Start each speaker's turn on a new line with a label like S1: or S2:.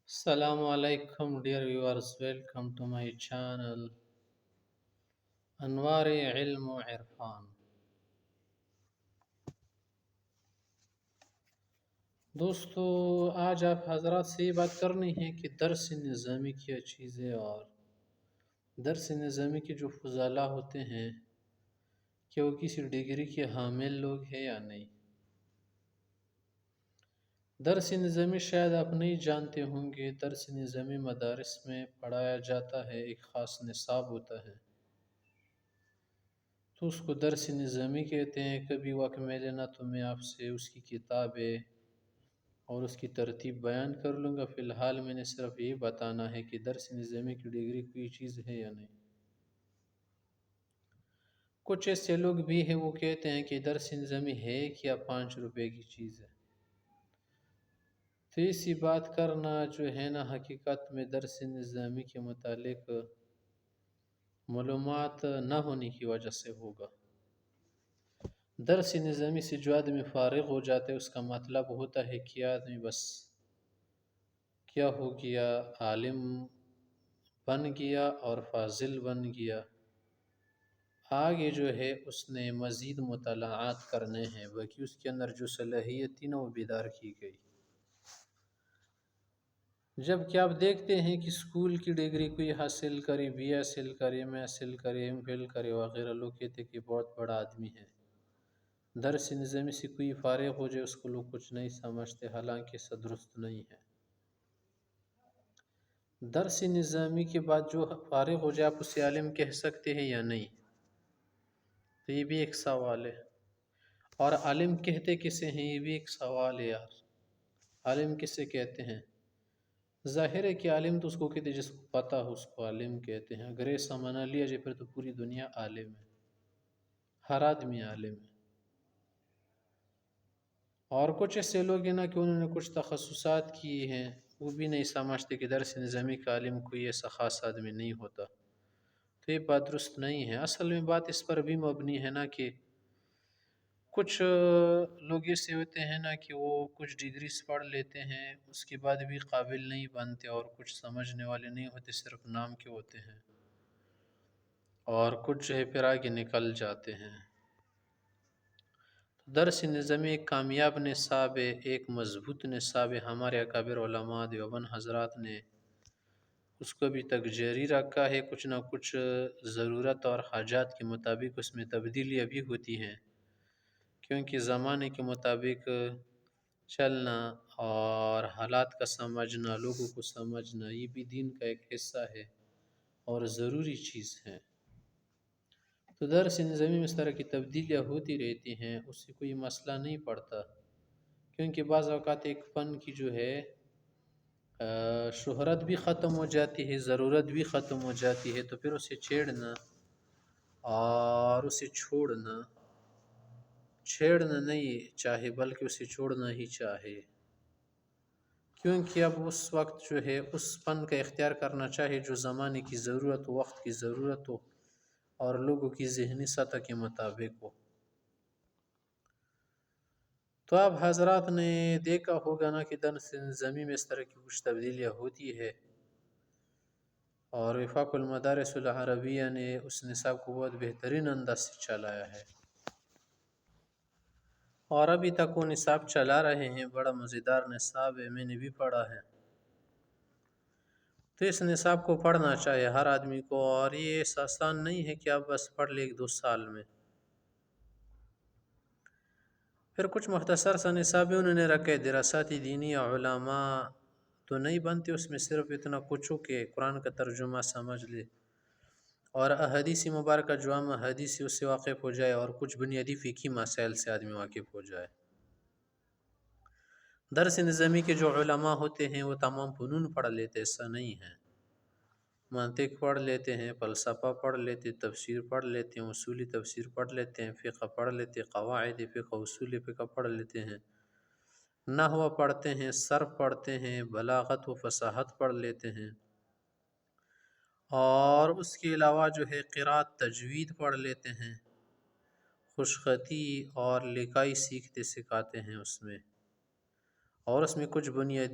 S1: Assalamu alaikum, dear viewers. Welcome to my channel Anwari Ilm و Irfan. دوستو آج آپ حضرات سے یہ بات کرنی ہے کہ درس نظامی کیا چیز ہے اور درس نظامی کے جو فضلاء ہوتے ہیں کہ وہ کسی ڈگری کے حامل لوگ ہیں یا نہیں۔ درس نظامی شاید آپ نہیں جانتے ہوں گے، درس نظامی مدارس میں پڑھایا جاتا ہے، ایک خاص نصاب ہوتا ہے تو اس کو درس نظامی کہتے ہیں۔ کبھی وقت ملے نا تو میں آپ سے اس کی کتابیں اور اس کی ترتیب بیان کر لوں گا۔ فی الحال میں نے صرف یہ بتانا ہے کہ درس نظامی کی ڈگری کوئی چیز ہے یا نہیں۔ کچھ ایسے لوگ بھی ہیں وہ کہتے ہیں کہ درس نظامی ہے کیا، 5 روپے کی چیز ہے۔ تو اسی بات کرنا جو ہے نا حقیقت میں درس نظامی کے متعلق معلومات نہ ہونے کی وجہ سے ہوگا۔ درس نظامی سے جو آدمی فارغ ہو جاتا ہے اس کا مطلب ہوتا ہے کہ آدمی بس کیا ہو گیا، عالم بن گیا اور فاضل بن گیا۔ آگے جو ہے اس نے مزید مطالعات کرنے ہیں، باقی اس کے اندر جو صلاحیت تھی نا وہ بیدار کی گئی۔ جب کہ آپ دیکھتے ہیں کہ اسکول کی ڈگری کوئی حاصل کرے، بی حاصل کرے، ایم حاصل کرے، ایم فل کرے وغیرہ، لوگ کہتے کہ بہت بڑا آدمی ہے۔ درس نظامی سے کوئی فارغ ہو جائے اس کو لوگ کچھ نہیں سمجھتے، حالانکہ اس درست نہیں ہے۔ درس نظامی کے بعد جو فارغ ہو جائے آپ اسے عالم کہہ سکتے ہیں یا نہیں، تو یہ بھی ایک سوال ہے۔ اور عالم کہتے کسے ہیں یہ بھی ایک سوال ہے یار۔ عالم کسے کہتے ہیں؟ ظاہر ہے کہ عالم تو اس کو کہتے ہیں جس کو پتہ ہو اس کو عالم کہتے ہیں۔ اگر ایسا مانا لیا جائے پھر تو پوری دنیا عالم ہے، ہر آدمی عالم ہے۔ اور کچھ ایسے لوگ ہیں نا کہ انہوں نے کچھ تخصصات کیے ہیں، وہ بھی نہیں سمجھتے کہ درس نظامی کا عالم کوئی ایسا خاص آدمی نہیں ہوتا، تو یہ بات درست نہیں ہے۔ اصل میں بات اس پر بھی مبنی ہے نا کہ کچھ لوگ ایسے ہوتے ہیں نا کہ وہ کچھ ڈگریز پڑھ لیتے ہیں اس کے بعد بھی قابل نہیں بنتے، اور کچھ سمجھنے والے نہیں ہوتے، صرف نام کے ہوتے ہیں، اور کچھ جو ہے پھر آگے نکل جاتے ہیں۔ درس نظامی ایک کامیاب نصاب ہے، ایک مضبوط نصاب ہے۔ ہمارے اکابر علماء دیوبند حضرات نے اس کو ابھی تک جاری رکھا ہے۔ کچھ نہ کچھ ضرورت اور حاجات کے مطابق اس میں تبدیلیاں بھی ہوتی ہیں، کیونکہ زمانے کے مطابق چلنا اور حالات کا سمجھنا، لوگوں کو سمجھنا، یہ بھی دین کا ایک حصہ ہے اور ضروری چیز ہے۔ تو درس نظامی میں اس طرح کی تبدیلیاں ہوتی رہتی ہیں، اس سے کوئی مسئلہ نہیں پڑتا، کیونکہ بعض اوقات ایک فن کی جو ہے شہرت بھی ختم ہو جاتی ہے، ضرورت بھی ختم ہو جاتی ہے، تو پھر اسے چھیڑنا اور اسے چھیڑنا نہیں چاہے بلکہ اسے چھوڑنا ہی چاہے، کیونکہ اب اس وقت جو ہے اس فن کا اختیار کرنا چاہے جو زمانے کی ضرورت ہو، وقت کی ضرورت ہو اور لوگوں کی ذہنی سطح کے مطابق ہو۔ تو اب حضرات نے دیکھا ہوگا نا کہ درس نظامی میں اس طرح کی کچھ تبدیلیاں ہوتی ہے، اور وفاق المدارس العربیہ نے اس نصاب کو بہت بہترین انداز سے چلایا ہے، اور ابھی تک وہ نصاب چلا رہے ہیں۔ بڑا مزیدار نصاب ہے، میں نے بھی پڑھا ہے۔ تو اس نصاب کو پڑھنا چاہیے ہر آدمی کو، اور یہ ایسا آسان نہیں ہے کہ آپ بس پڑھ لیں 1-2 سال میں۔ پھر کچھ مختصر سا نصاب انہوں نے رکھے، دراسات دینی علماء تو نہیں بنتے اس میں، صرف اتنا کچھ ہو کہ قرآن کا ترجمہ سمجھ لے اور احادیث مبارکہ جو عام حدیث اس سے واقف ہو جائے، اور کچھ بنیادی فقہی مسائل سے آدمی واقف ہو جائے۔ درس نظامی کے جو علماء ہوتے ہیں وہ تمام فنون پڑھ لیتے، ایسا نہیں ہے۔ منطق پڑھ لیتے ہیں، فلسفہ پڑھ لیتے، تفسیر پڑھ لیتے ہیں، اصولی تفسیر پڑھ لیتے ہیں، فقہ پڑھ لیتے، قواعد فقہ، اصول فقہ پڑھ لیتے ہیں، نحو پڑھتے ہیں، صرف پڑھتے ہیں، بلاغت و فصاحت پڑھ لیتے ہیں، اور اس کے علاوہ جو ہے قرأت تجوید پڑھ لیتے ہیں، خوشخطی اور لکھائی سیکھتے سکھاتے ہیں اس میں، اور اس میں کچھ بنیادی